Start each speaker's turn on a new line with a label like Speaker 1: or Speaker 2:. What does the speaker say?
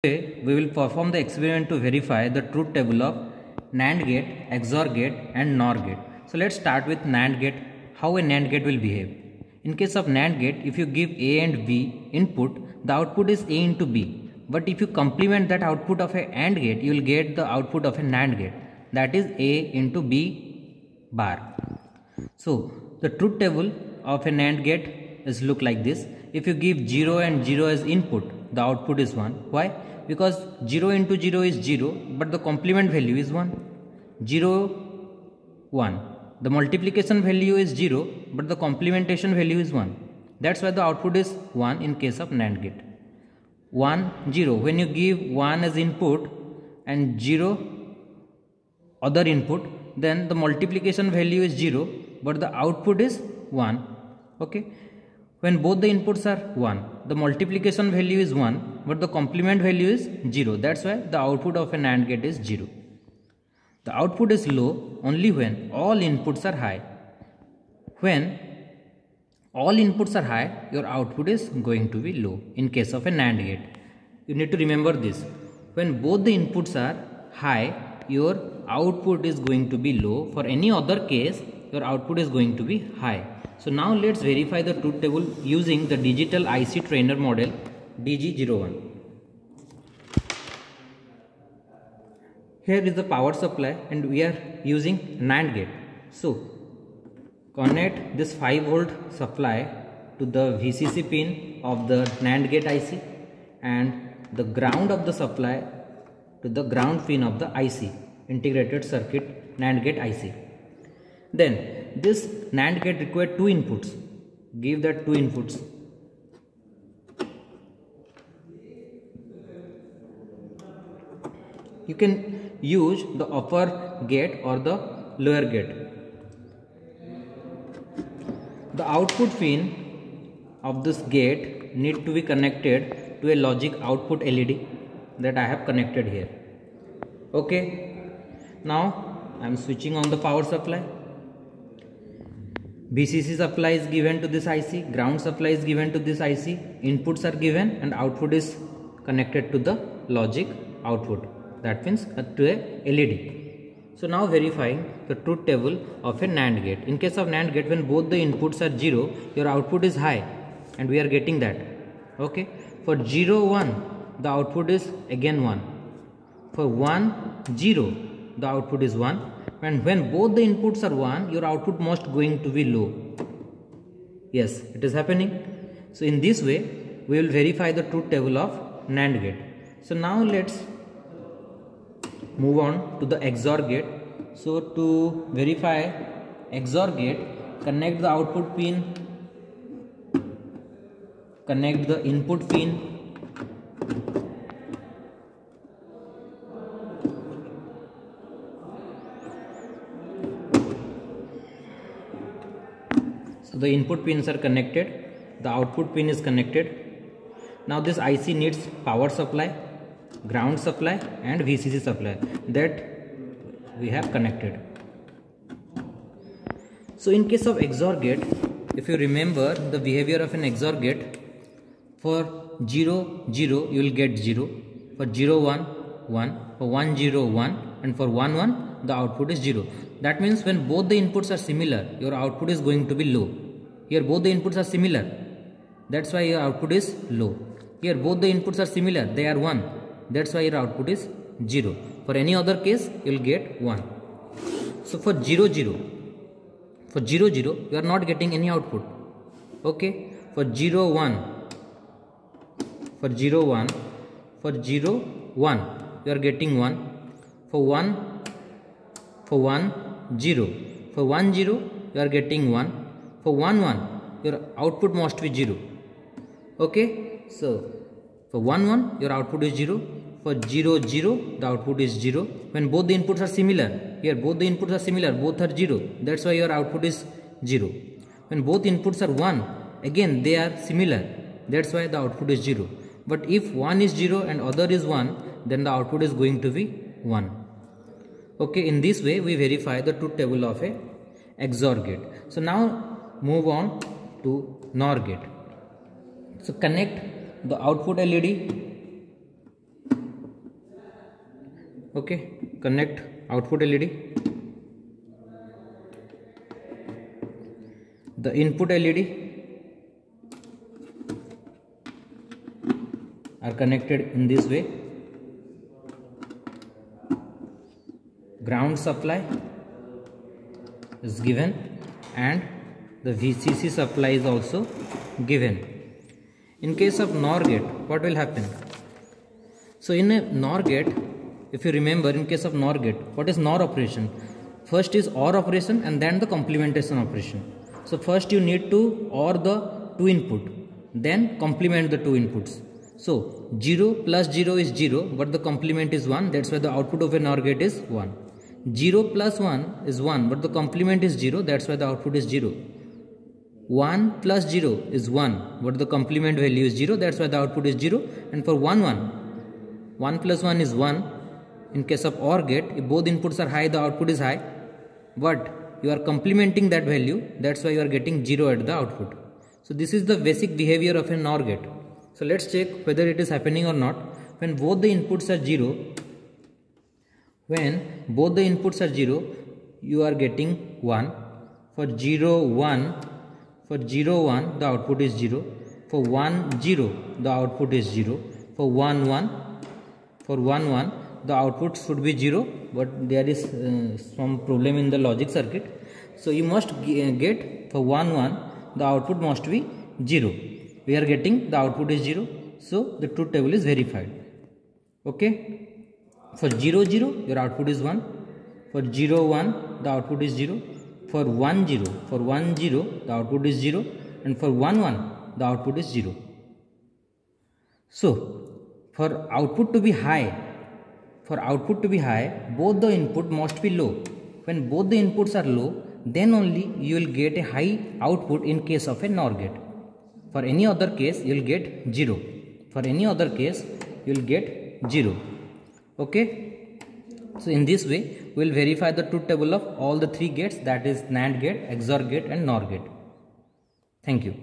Speaker 1: Today we will perform the experiment to verify the truth table of NAND gate, XOR gate and NOR gate. So let's start with NAND gate, how a NAND gate will behave. In case of NAND gate, if you give A and B input, the output is A into B. But if you complement that output of a AND gate, you will get the output of a NAND gate, that is A into B bar. So the truth table of a NAND gate is look like this. If you give 0 and 0 as input, the output is 1. Why? Because 0 into 0 is 0, but the complement value is 1. 0, 1. The multiplication value is 0, but the complementation value is 1. That's why the output is 1 in case of NAND gate. 1, 0. When you give 1 as input and 0 other input, then the multiplication value is 0, but the output is 1. Okay. When both the inputs are 1, the multiplication value is 1, but the complement value is 0. That's why the output of a NAND gate is 0. The output is low only when all inputs are high. When all inputs are high, your output is going to be low in case of a NAND gate. You need to remember this. When both the inputs are high, your output is going to be low. For any other case, your output is going to be high. So now let's verify the truth table using the digital IC trainer model DG01. Here is the power supply and we are using NAND gate. So connect this 5 volt supply to the VCC pin of the NAND gate IC and the ground of the supply to the ground pin of the IC, integrated circuit NAND gate IC. Then this NAND gate requires 2 inputs. Give that 2 inputs. You can use the upper gate or the lower gate. The output pin of this gate need to be connected to a logic output LED that I have connected here. Okay. Now I am switching on the power supply. VCC supply is given to this IC, ground supply is given to this IC, inputs are given and output is connected to the logic output, that means to a LED. So now verifying the truth table of a NAND gate. In case of NAND gate, when both the inputs are 0, your output is high and we are getting that. Okay. For 0, 1, the output is again 1. For 1, 0, the output is 1. And when both the inputs are 1, your output must going to be low. Yes, it is happening. So in this way, we will verify the truth table of NAND gate. So now let's move on to the XOR gate. So to verify XOR gate, connect the output pin, connect the input pin, so the input pins are connected, the output pin is connected. Now this IC needs power supply, ground supply and VCC supply that we have connected. So in case of XOR gate, if you remember the behavior of an XOR gate, for 0, 0 you will get 0, for 0, 1, 1, for 1, 0, 1 and for 1, 1 the output is 0. That means when both the inputs are similar, your output is going to be low. Here both the inputs are similar, that's why your output is low. Here both the inputs are similar, they are 1, that's why your output is 0. For any other case, you will get 1. So for 0, 0, for 0, 0, you are not getting any output. Okay. For 0, 1, for 0, 1, for 0, 1, you are getting 1. For 1, 0, for 1, 0, you are getting 1. For 1, 1, your output must be 0. Okay. So for 1, 1, your output is 0. For 0, 0, the output is 0. When both the inputs are similar, here both the inputs are similar, both are 0. That's why your output is 0. When both inputs are 1, again they are similar. That's why the output is 0. But if one is 0 and other is 1, then the output is going to be 1. Okay, in this way we verify the truth table of a XOR gate. So now move on to NOR gate. So connect the output LED Okay, connect output LED. The input LED are connected in this way. Ground supply is given and the VCC supply is also given. In case of NOR gate, what will happen? So in a NOR gate, if you remember, in case of NOR gate, what is NOR operation? First is OR operation and then the complementation operation. So first you need to OR the two input, then complement the two inputs. So 0 plus 0 is 0, but the complement is 1. That's why the output of a NOR gate is 1. 0 plus 1 is 1, but the complement is 0. That's why the output is 0. 1 plus 0 is 1, but the complement value is 0. That's why the output is 0. And for 1 plus 1 is 1. In case of OR gate, if both inputs are high, the output is high. But you are complementing that value. That's why you are getting 0 at the output. So this is the basic behavior of a NOR gate. So let's check whether it is happening or not. When both the inputs are 0, you are getting 1. For 0, 1, the output is 0. For 1, 0, the output is 0. For 1, 1, the output should be 0, but there is some problem in the logic circuit. So you must get for 1, 1, the output must be 0. We are getting the output is 0. So the truth table is verified. Okay. For 0, 0, your output is 1. For 0, 1, the output is 0. For 1, 0, the output is 0. And for 1, 1, the output is 0. So for output to be high, both the input must be low. When both the inputs are low, then only you will get a high output in case of a NOR gate. For any other case, you will get 0. Okay. So in this way, we will verify the truth table of all the three gates, that is NAND gate, XOR gate and NOR gate. Thank you.